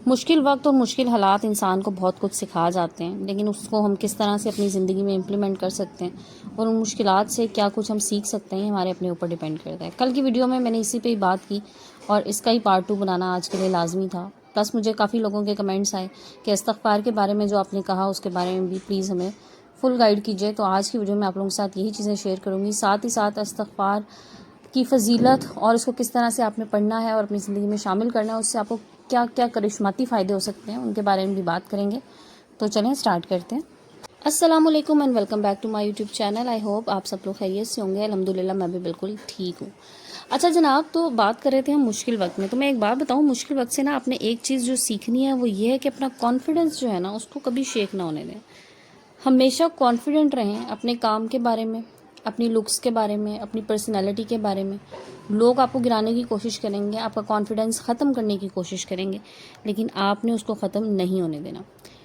مشکل وقت اور مشکل حالات انسان کو بہت کچھ سکھا جاتے ہیں، لیکن اس کو ہم کس طرح سے اپنی زندگی میں امپلیمنٹ کر سکتے ہیں اور ان مشکلات سے کیا کچھ ہم سیکھ سکتے ہیں، ہمارے اپنے اوپر ڈیپینڈ کرتا ہے۔ کل کی ویڈیو میں نے اسی پہ ہی بات کی اور اس کا ہی پارٹ 2 بنانا آج کے لیے لازمی تھا۔ پلس مجھے کافی لوگوں کے کمنٹس آئے کہ استغفار کے بارے میں جو آپ نے کہا اس کے بارے میں بھی پلیز ہمیں فل گائیڈ کیجیے۔ تو آج کی ویڈیو میں آپ لوگوں کے ساتھ یہی چیزیں شیئر کروں گی، ساتھ ہی ساتھ استغفار کی فضیلت اور اس کو کس طرح سے آپ نے پڑھنا ہے اور اپنی زندگی میں شامل کرنا ہے، اس سے آپ کو کیا کیا کرشماتی فائدے ہو سکتے ہیں، ان کے بارے میں بھی بات کریں گے۔ تو چلیں اسٹارٹ کرتے ہیں۔ السلام علیکم and welcome back to my YouTube channel. I hope آپ سب لوگ خیریت سے ہوں گے۔ الحمدللہ میں بھی بالکل ٹھیک ہوں۔ اچھا جناب، تو بات کر رہے تھے ہم مشکل وقت میں۔ تو میں ایک بات بتاؤں، مشکل وقت سے نا آپ نے ایک چیز جو سیکھنی ہے وہ یہ ہے کہ اپنا کانفیڈنس جو ہے نا اس کو کبھی شیک نہ ہونے دیں۔ ہمیشہ کانفیڈنٹ رہیں اپنے کام کے بارے میں، اپنی لکس کے بارے میں، اپنی پرسنالٹی کے بارے میں۔ لوگ آپ کو گرانے کی کوشش کریں گے، آپ کا کانفیڈنس ختم کرنے کی کوشش کریں گے، لیکن آپ نے اس کو ختم نہیں ہونے دینا۔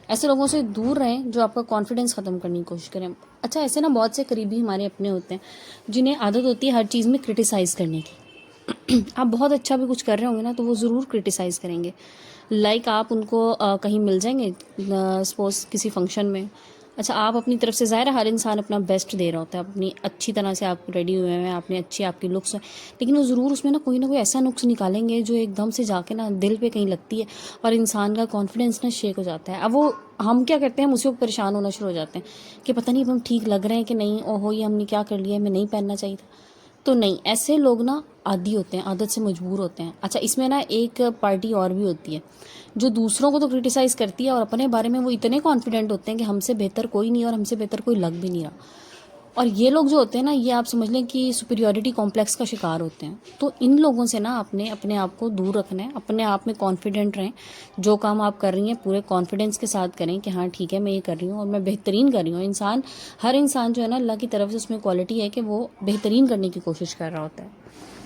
ایسے لوگوں سے دور رہیں جو آپ کا کانفیڈنس ختم کرنے کی کوشش کریں۔ اچھا، ایسے نا بہت سے قریبی ہمارے اپنے ہوتے ہیں جنہیں عادت ہوتی ہے ہر چیز میں کرٹیسائز کرنے کی۔ آپ بہت اچھا بھی کچھ کر رہے ہوں گے نا تو وہ ضرور کرٹیسائز کریں گے۔ لائک آپ ان کو کہیں مل جائیں گے سپوز کسی فنکشن میں۔ اچھا، آپ اپنی طرف سے ظاہر ہے ہر انسان اپنا بیسٹ دے رہا ہوتا ہے، اپنی اچھی طرح سے آپ ریڈی ہوئے ہیں، آپ نے اچھی آپ کی لکس ہے، لیکن وہ ضرور اس میں نا کوئی ایسا نقص نکالیں گے جو ایک دم سے جا کے نا دل پہ کہیں لگتی ہے اور انسان کا کانفیڈنس نا شیک ہو جاتا ہے۔ اب وہ ہم کیا کرتے ہیں، ہم اسی وقت پریشان ہونا شروع ہو جاتے ہیں کہ پتہ نہیں اب ہم ٹھیک لگ رہے ہیں کہ نہیں، اوہو یہ ہم نے کیا کر لیا، ہمیں نہیں پہننا چاہیے تھا۔ تو نہیں، ایسے لوگ نا عادی ہوتے ہیں، عادت سے مجبور ہوتے ہیں۔ اچھا، اس میں نا ایک پارٹی اور بھی ہوتی ہے جو دوسروں کو تو کرٹیسائز کرتی ہے اور اپنے بارے میں وہ اتنے کانفیڈنٹ ہوتے ہیں کہ ہم سے بہتر کوئی نہیں اور ہم سے بہتر کوئی لگ بھی نہیں رہا۔ اور یہ لوگ جو ہوتے ہیں نا، یہ آپ سمجھ لیں کہ سپیریورٹی کمپلیکس کا شکار ہوتے ہیں۔ تو ان لوگوں سے نا آپ نے اپنے آپ کو دور رکھنا ہے، اپنے آپ میں کانفیڈنٹ رہیں۔ جو کام آپ کر رہی ہیں پورے کانفیڈنس کے ساتھ کریں کہ ہاں ٹھیک ہے میں یہ کر رہی ہوں اور میں بہترین کر رہی ہوں۔ ہر انسان جو ہے نا اللہ کی طرف سے اس میں کوالٹی ہے کہ وہ بہترین کرنے کی کوشش کر رہا ہوتا ہے۔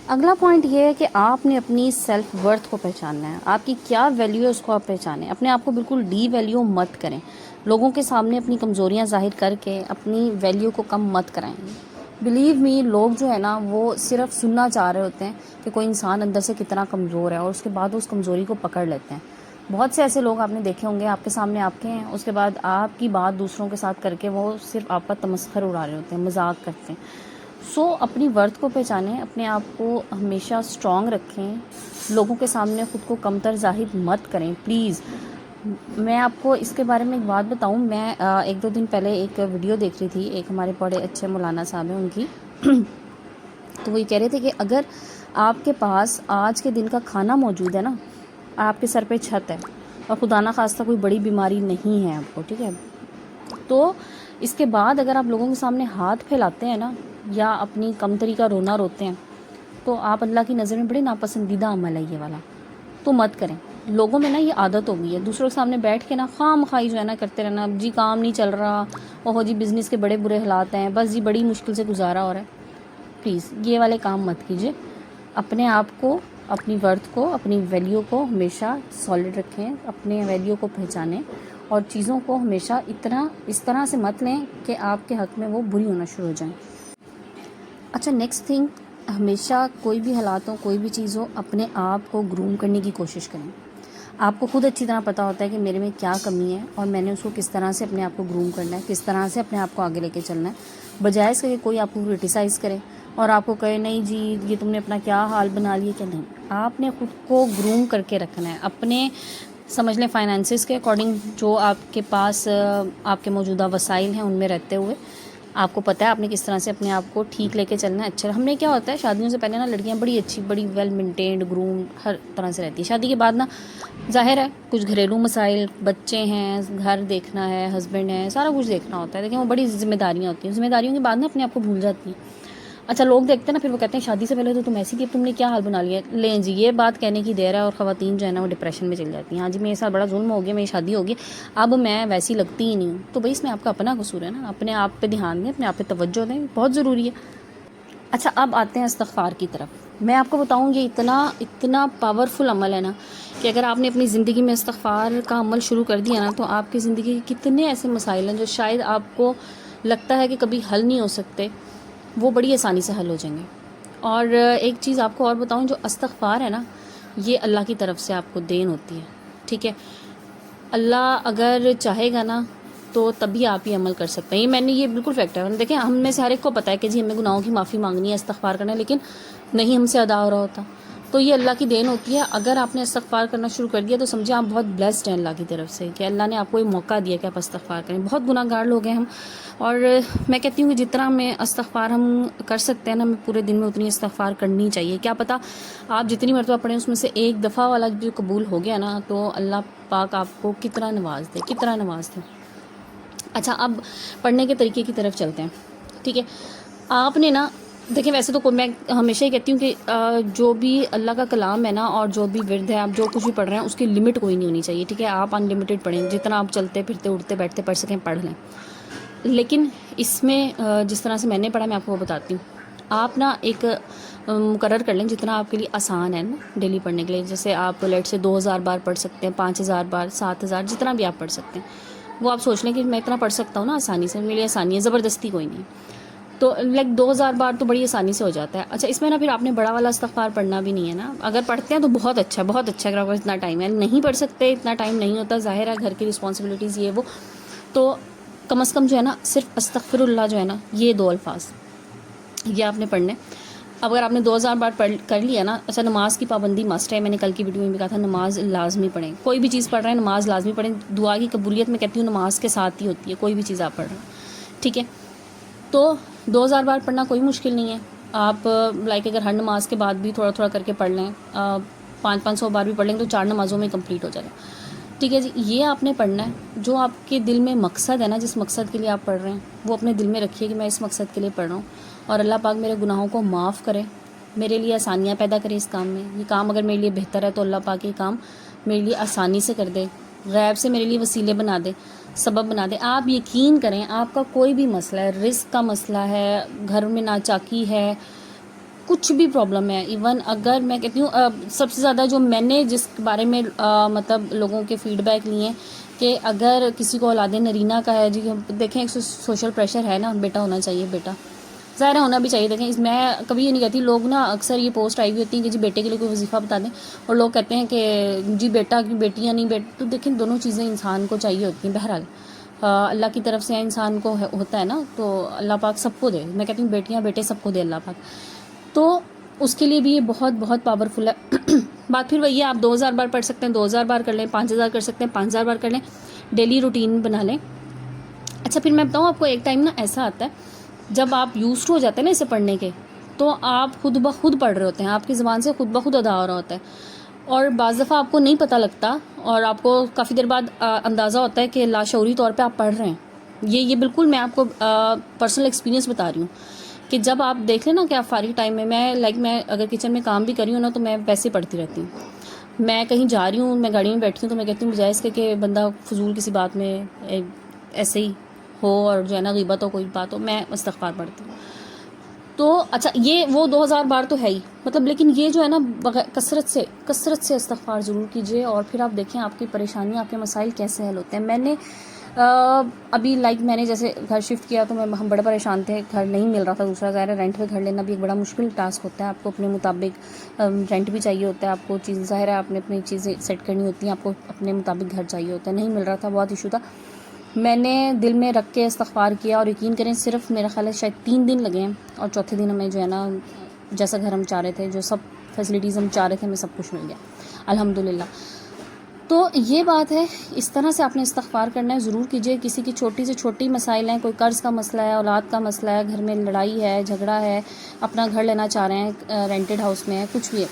اگلا پوائنٹ یہ ہے کہ آپ نے اپنی سیلف ورتھ کو پہچاننا ہے۔ آپ کی کیا ویلیو ہے اس کو آپ پہچانیں۔ اپنے آپ کو بالکل ڈی ویلیو مت کریں۔ لوگوں کے سامنے اپنی کمزوریاں ظاہر کر کے اپنی ویلیو کو کم مت کرائیں۔ بلیو می، لوگ جو ہے نا وہ صرف سننا چاہ رہے ہوتے ہیں کہ کوئی انسان اندر سے کتنا کمزور ہے اور اس کے بعد اس کمزوری کو پکڑ لیتے ہیں۔ بہت سے ایسے لوگ آپ نے دیکھے ہوں گے، آپ کے سامنے آپ کے ہیں، اس کے بعد آپ کی بات دوسروں کے ساتھ کر کے وہ صرف آپ کا تمسخر اڑا رہے ہوتے ہیں، مذاق کرتے ہیں۔ اپنی ورتھ کو پہچانیں، اپنے آپ کو ہمیشہ اسٹرانگ رکھیں، لوگوں کے سامنے خود کو کمتر ظاہر مت کریں پلیز۔ میں آپ کو اس کے بارے میں ایک بات بتاؤں، میں 1-2 دن پہلے ایک ویڈیو دیکھ رہی تھی، ایک ہمارے بڑے اچھے مولانا صاحب ہیں ان کی، تو وہ یہ کہہ رہے تھے کہ اگر آپ کے پاس آج کے دن کا کھانا موجود ہے نا، آپ کے سر پہ چھت ہے اور خدا نہ خواستہ کوئی بڑی بیماری نہیں ہے آپ کو، ٹھیک ہے، تو اس کے بعد اگر آپ لوگوں کے سامنے ہاتھ پھیلاتے ہیں نا یا اپنی کمتری کا رونا روتے ہیں تو آپ اللہ کی نظر میں بڑے ناپسندیدہ عمل ہے یہ والا، تو مت کریں۔ لوگوں میں نا یہ عادت ہو گئی ہے دوسروں کے سامنے بیٹھ کے نا خواہ مخواہی جو ہے نا کرتے رہنا، جی کام نہیں چل رہا، اوہو جی بزنس کے بڑے برے حالات ہیں، بس جی بڑی مشکل سے گزارا ہو رہا ہے۔ پلیز یہ والے کام مت کیجیے۔ اپنے آپ کو، اپنی ورتھ کو، اپنی ویلیو کو ہمیشہ سالڈ رکھیں، اپنے ویلیو کو پہچانیں اور چیزوں کو ہمیشہ اس طرح سے مت لیں کہ آپ کے حق میں وہ بری ہونا شروع ہو جائیں۔ اچھا، نیکسٹ تھنگ، ہمیشہ کوئی بھی حالات ہو، کوئی بھی چیز ہو، اپنے آپ کو گروم کرنے کی کوشش کریں۔ آپ کو خود اچھی طرح پتہ ہوتا ہے کہ میرے میں کیا کمی ہے اور میں نے اس کو کس طرح سے اپنے آپ کو گروم کرنا ہے، کس طرح سے اپنے آپ کو آگے لے کے چلنا ہے، بجائے اس کے کہ کوئی آپ کو کرٹیسائز کرے اور آپ کو کہے نہیں جی یہ تم نے اپنا کیا حال بنا لیا، کہ نہیں، آپ نے خود کو گروم کر کے رکھنا ہے اپنے، سمجھ لیں فائنانسز کے اکارڈنگ، جو آپ کے پاس آپ کے موجودہ وسائل ہیں ان میں رہتے ہوئے آپ کو پتہ ہے آپ نے کس طرح سے اپنے آپ کو ٹھیک لے کے چلنا ہے۔ اچھا، ہم نے کیا ہوتا ہے شادیوں سے پہلے نا لڑکیاں بڑی اچھی، بڑی ویل مینٹینڈ، گروم ہر طرح سے رہتی ہے۔ شادی کے بعد نا ظاہر ہے کچھ گھریلو مسائل، بچے ہیں، گھر دیکھنا ہے، ہسبینڈ ہے، سارا کچھ دیکھنا ہوتا ہے، لیکن وہ بڑی ذمہ داریاں ہوتی ہیں، ذمہ داریوں کے بعد نا اپنے آپ کو بھول جاتی ہیں۔ اچھا، لوگ دیکھتے ہیں نا پھر وہ کہتے ہیں شادی سے پہلے تو تم ایسی تھی، تم نے کیا حال بنا لیا۔ لیں جی، یہ بات کہنے کی دیر ہے اور خواتین جو ہے نا وہ ڈپریشن میں چل جاتی ہیں، ہاں جی میرے ساتھ بڑا ظلم ہو گیا، میری شادی ہوگی، اب میں ویسی لگتی ہی نہیں ہوں۔ تو بھائی اس میں آپ کا اپنا قصور ہے نا، اپنے آپ پہ دھیان دیں، اپنے آپ پہ توجہ دیں، بہت ضروری ہے۔ اچھا، اب آتے ہیں استغفار کی طرف۔ میں آپ کو بتاؤں یہ اتنا پاورفل عمل ہے نا کہ اگر آپ نے اپنی زندگی میں استغفار کا عمل شروع کر دیا نا تو آپ کی زندگی کے کتنے ایسے مسائل ہیں جو شاید آپ کو لگتا ہے کہ کبھی حل نہیں ہو سکتے، وہ بڑی آسانی سے حل ہو جائیں گے۔ اور ایک چیز آپ کو اور بتاؤں، جو استغفار ہے نا یہ اللہ کی طرف سے آپ کو دین ہوتی ہے۔ ٹھیک ہے. اللہ اگر چاہے گا نا تو تبھی آپ یہ عمل کر سکتے ہیں. یہ بالکل فیکٹ ہے. دیکھیں ہم میں سے ہر ایک کو پتہ ہے کہ جی ہمیں گناہوں کی معافی مانگنی ہے, استغفار کرنا ہے, لیکن نہیں ہم سے ادا ہو رہا ہوتا. تو یہ اللہ کی دین ہوتی ہے. اگر آپ نے استغفار کرنا شروع کر دیا تو سمجھیں آپ بہت بلیسڈ ہیں اللہ کی طرف سے, کہ اللہ نے آپ کو یہ موقع دیا کہ آپ استغفار کریں. بہت گناہ گار لوگ ہیں ہم, اور میں کہتی ہوں کہ جتنا ہمیں استغفار ہم کر سکتے ہیں نا, ہمیں پورے دن میں اتنی استغفار کرنی چاہیے. کیا پتہ آپ جتنی مرتبہ پڑھیں اس میں سے ایک دفعہ والا جو قبول ہو گیا نا, تو اللہ پاک آپ کو کتنا نواز دے, کتنا نواز دے. اچھا, اب پڑھنے کے طریقے کی طرف چلتے ہیں. ٹھیک ہے, آپ نے نا دیکھیں ویسے تو میں ہمیشہ ہی کہتی ہوں کہ جو بھی اللہ کا کلام ہے نا, اور جو بھی ورد ہے, آپ جو کچھ بھی پڑھ رہے ہیں اس کی لمٹ کوئی نہیں ہونی چاہیے. ٹھیک ہے, آپ ان لمیٹیڈ پڑھیں, جتنا آپ چلتے پھرتے اٹھتے بیٹھتے پڑھ سکیں پڑھ لیں. لیکن اس میں جس طرح سے میں نے پڑھا میں آپ کو وہ بتاتی ہوں. آپ نا ایک مقرر کر لیں جتنا آپ کے لیے آسان ہے نا ڈیلی پڑھنے کے لیے. جیسے آپ لیٹ سے 2000 بار پڑھ سکتے ہیں, 5000 بار, 7000, جتنا بھی آپ پڑھ سکتے ہیں. وہ آپ سوچ لیں کہ میں اتنا پڑھ سکتا ہوں نا آسانی سے, میرے لیے آسانی ہے, زبردستی کوئی نہیں. تو 2000 بار تو بڑی آسانی سے ہو جاتا ہے. اچھا, اس میں نا پھر آپ نے بڑا والا استغفار پڑھنا بھی نہیں ہے نا. اگر پڑھتے ہیں تو بہت اچھا, بہت اچھا. اگر آپ کو اتنا ٹائم ہے, نہیں پڑھ سکتے, اتنا ٹائم نہیں ہوتا, ظاہر ہے گھر کی رسپانسبلٹیز یہ وہ, تو کم از کم جو ہے نا صرف استغفر اللہ جو ہے نا, یہ 2 الفاظ یہ آپ نے پڑھنے. اب اگر آپ نے 2000 بار پڑھ کر لیا نا. اچھا, نماز کی پابندی مسٹ ہے. میں نے کل کی ویڈیو میں بھی کہا تھا نماز لازمی پڑھیں. کوئی بھی چیز پڑھ رہے ہیں نماز لازمی پڑھیں. دعا کی قبولیت میں کہتی ہوں نماز کے ساتھ ہی ہوتی ہے, کوئی بھی چیز آپ پڑھ رہے ہیں. ٹھیک ہے, تو 2000 بار پڑھنا کوئی مشکل نہیں ہے. آپ لائک اگر ہر نماز کے بعد بھی تھوڑا تھوڑا کر کے پڑھ لیں, 500 بار بھی پڑھ لیں تو 4 نمازوں میں کمپلیٹ ہو جائے گا. ٹھیک ہے جی, یہ آپ نے پڑھنا ہے. جو آپ کے دل میں مقصد ہے نا, جس مقصد کے لیے آپ پڑھ رہے ہیں, وہ اپنے دل میں رکھیے کہ میں اس مقصد کے لیے پڑھ رہا ہوں, اور اللہ پاک میرے گناہوں کو معاف کرے, میرے لیے آسانیاں پیدا کرے اس کام میں. یہ کام اگر میرے لیے بہتر ہے تو اللہ پاک یہ کام میرے لیے آسانی سے کر دے, غیب سے میرے لیے وسیلے بنا دے, سبب بنا دے. آپ یقین کریں, آپ کا کوئی بھی مسئلہ ہے, رزق کا مسئلہ ہے, گھر میں ناچاکی ہے, کچھ بھی پرابلم ہے, ایون اگر میں کہتی ہوں سب سے زیادہ جو میں نے جس بارے میں مطلب لوگوں کے فیڈ بیک لیے ہیں کہ اگر کسی کو اولاد نرینہ کا ہے, جی دیکھیں ایک سوشل پریشر ہے نا, بیٹا ہونا چاہیے, بیٹا ظاہر ہونا بھی چاہیے. دیکھیں میں کبھی یہ نہیں کہتی, لوگ نا اکثر یہ پوسٹ آئی ہوئی ہوتی ہیں کہ جی بیٹے کے لیے کوئی وظیفہ بتا دیں, اور لوگ کہتے ہیں کہ جی بیٹا کی بیٹیاں نہیں, تو دیکھیں دونوں چیزیں انسان کو چاہیے ہوتی ہیں. بہرحال اللہ کی طرف سے انسان کو ہوتا ہے نا, تو اللہ پاک سب کو دے. میں کہتی ہوں بیٹیاں بیٹے سب کو دے اللہ پاک, تو اس کے لیے بھی یہ بہت بہت پاورفل ہے. بات پھر وہی ہے, آپ 2000 بار پڑھ سکتے ہیں, 2000 بار کر لیں, 5000 کر سکتے ہیں, 5000 بار کر لیں, ڈیلی روٹین بنا لیں. اچھا, پھر میں بتاؤں آپ کو, ایک ٹائم نا ایسا آتا ہے جب آپ یوزڈ ہو جاتے ہیں نا اسے پڑھنے کے, تو آپ خود بخود پڑھ رہے ہوتے ہیں, آپ کی زبان سے خود بخود ادا ہو رہا ہوتا ہے, اور بعض دفعہ آپ کو نہیں پتہ لگتا, اور آپ کو کافی دیر بعد اندازہ ہوتا ہے کہ لاشعوری طور پہ آپ پڑھ رہے ہیں. یہ بالکل میں آپ کو پرسنل ایکسپیرینس بتا رہی ہوں کہ جب آپ دیکھ لیں نا کہ آپ فارغ ٹائم میں میں اگر کچن میں کام بھی کر رہی ہوں نا, تو میں ویسے پڑھتی رہتی ہوں. میں کہیں جا رہی ہوں, میں گاڑی میں بیٹھی ہوں, تو میں کہتی ہوں بجائے اس کے کہ بندہ فضول کسی بات میں ایسے ہی ہو, اور جو ہے نا غیبت ہو, کوئی بات ہو, میں استغفار پڑھتی ہوں. تو اچھا, یہ وہ 2000 بار تو ہے ہی مطلب, لیکن یہ جو ہے نا کثرت سے استغفار ضرور کیجیے, اور پھر آپ دیکھیں آپ کی پریشانیاں, آپ کے مسائل کیسے حل ہوتے ہیں. میں نے ابھی میں نے جیسے گھر شفٹ کیا تو ہم بڑے پریشان تھے, گھر نہیں مل رہا تھا دوسرا. ظاہر ہے رینٹ پہ گھر لینا بھی ایک بڑا مشکل ٹاسک ہوتا ہے, آپ کو اپنے مطابق رینٹ بھی چاہیے ہوتا ہے, آپ کو چیز ظاہر ہے آپ نے اپنی چیزیں سیٹ کرنی ہوتی ہیں, آپ کو اپنے مطابق گھر چاہیے ہوتا ہے. نہیں مل رہا تھا, بہت ایشو تھا. میں نے دل میں رکھ کے استغفار کیا, اور یقین کریں صرف میرا خیال ہے شاید 3 دن لگے ہیں, اور چوتھے دن ہمیں جو ہے نا جیسا گھر ہم چاہ رہے تھے, جو سب فیسلٹیز ہم چاہ رہے تھے, ہمیں سب کچھ مل گیا الحمدللہ. تو یہ بات ہے, اس طرح سے آپ نے استغفار کرنا ہے, ضرور کیجیے. کسی کی چھوٹی سے چھوٹی مسائل ہیں, کوئی قرض کا مسئلہ ہے, اولاد کا مسئلہ ہے, گھر میں لڑائی ہے, جھگڑا ہے, اپنا گھر لینا چاہ رہے ہیں, رینٹڈ ہاؤس میں ہے, کچھ بھی ہے,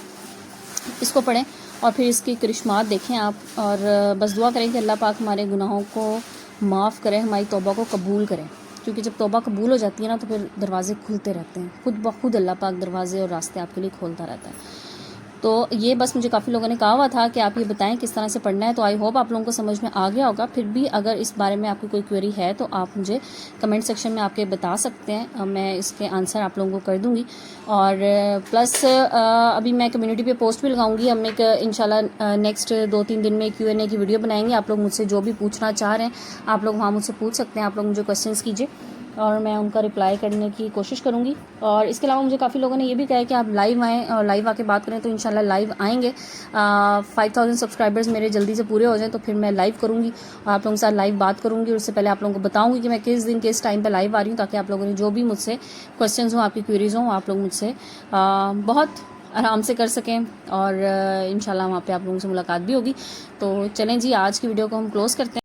اس کو پڑھیں اور پھر اس کی کرشمات دیکھیں آپ, اور بس دعا کریں کہ اللہ پاک ہمارے گناہوں کو معاف کرے, ہماری توبہ کو قبول کرے. کیونکہ جب توبہ قبول ہو جاتی ہے نا, تو پھر دروازے کھلتے رہتے ہیں, خود بخود اللہ پاک دروازے اور راستے آپ کے لیے کھولتا رہتا ہے. تو یہ بس مجھے کافی لوگوں نے کہا ہوا تھا کہ آپ یہ بتائیں کس طرح سے پڑھنا ہے, تو آئی ہوپ آپ لوگوں کو سمجھ میں آ گیا ہوگا. پھر بھی اگر اس بارے میں آپ کی کوئی کوئری ہے تو آپ مجھے کمنٹ سیکشن میں آپ کے بتا سکتے ہیں, میں اس کے آنسر آپ لوگوں کو کر دوں گی. اور پلس ابھی میں کمیونٹی پہ پوسٹ بھی لگاؤں گی, ہم ایک انشاءاللہ نیکسٹ 2-3 دن میں Q&A کی ویڈیو بنائیں گے. آپ لوگ مجھ سے جو بھی پوچھنا چاہ رہے ہیں آپ لوگ وہاں مجھ سے پوچھ سکتے ہیں, آپ لوگ مجھے کویسچنس کیجیے. اور میں ان کا رپلائی کرنے کی کوشش کروں گی. اور اس کے علاوہ مجھے کافی لوگوں نے یہ بھی کہا ہے کہ آپ لائیو آئیں اور لائیو آ کے بات کریں, تو انشاءاللہ لائیو آئیں گے. 5000 سبسکرائبرز میرے جلدی سے پورے ہو جائیں تو پھر میں لائیو کروں گی اور آپ لوگوں کے ساتھ لائیو بات کروں گی. اور اس سے پہلے آپ لوگوں کو بتاؤں گی کہ میں کس دن کس ٹائم پہ لائیو آ رہی ہوں, تاکہ آپ لوگوں نے جو بھی مجھ سے کویسچنز ہوں, آپ کی کوئریز ہوں, آپ لوگ مجھ سے بہت آرام سے کر سکیں. اور انشاءاللہ وہاں پہ آپ لوگوں سے ملاقات بھی ہوگی. تو چلیں جی, آج کی ویڈیو کو ہم کلوز کرتے ہیں.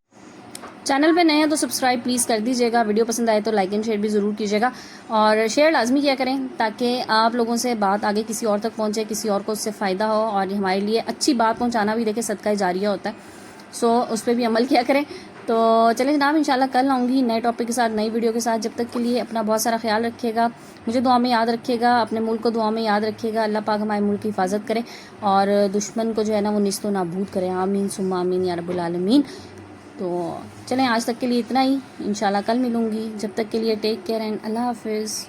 چینل پہ نئے ہیں تو سبسکرائب پلیز کر دیجیے گا. ویڈیو پسند آئے تو لائک اینڈ شیئر بھی ضرور کیجیے گا, اور شیئر لازمی کیا کریں تاکہ آپ لوگوں سے بات آگے کسی اور تک پہنچے, کسی اور کو اس سے فائدہ ہو. اور ہمارے لیے اچھی بات پہنچانا بھی دیکھیں صدقہ جاریہ ہوتا ہے, سو اس پہ بھی عمل کیا کریں. تو چلیں جناب, انشاءاللہ کل آؤں گی نئے ٹاپک کے ساتھ, نئی ویڈیو کے ساتھ. جب تک کے لیے اپنا بہت سارا خیال رکھیے گا, مجھے دعا میں یاد رکھیے گا, اپنے ملک کو دعا میں یاد رکھیے گا. اللہ پاک ہمارے ملک کی حفاظت کرے اور دشمن کو جو ہے نا وہ نیست و نابود کرے. آمین ثم آمین یا رب العالمین. تو چلیں آج تک کے لیے اتنا ہی, انشاءاللہ کل ملوں گی. جب تک کے لیے ٹیک کیئر اینڈ اللہ حافظ.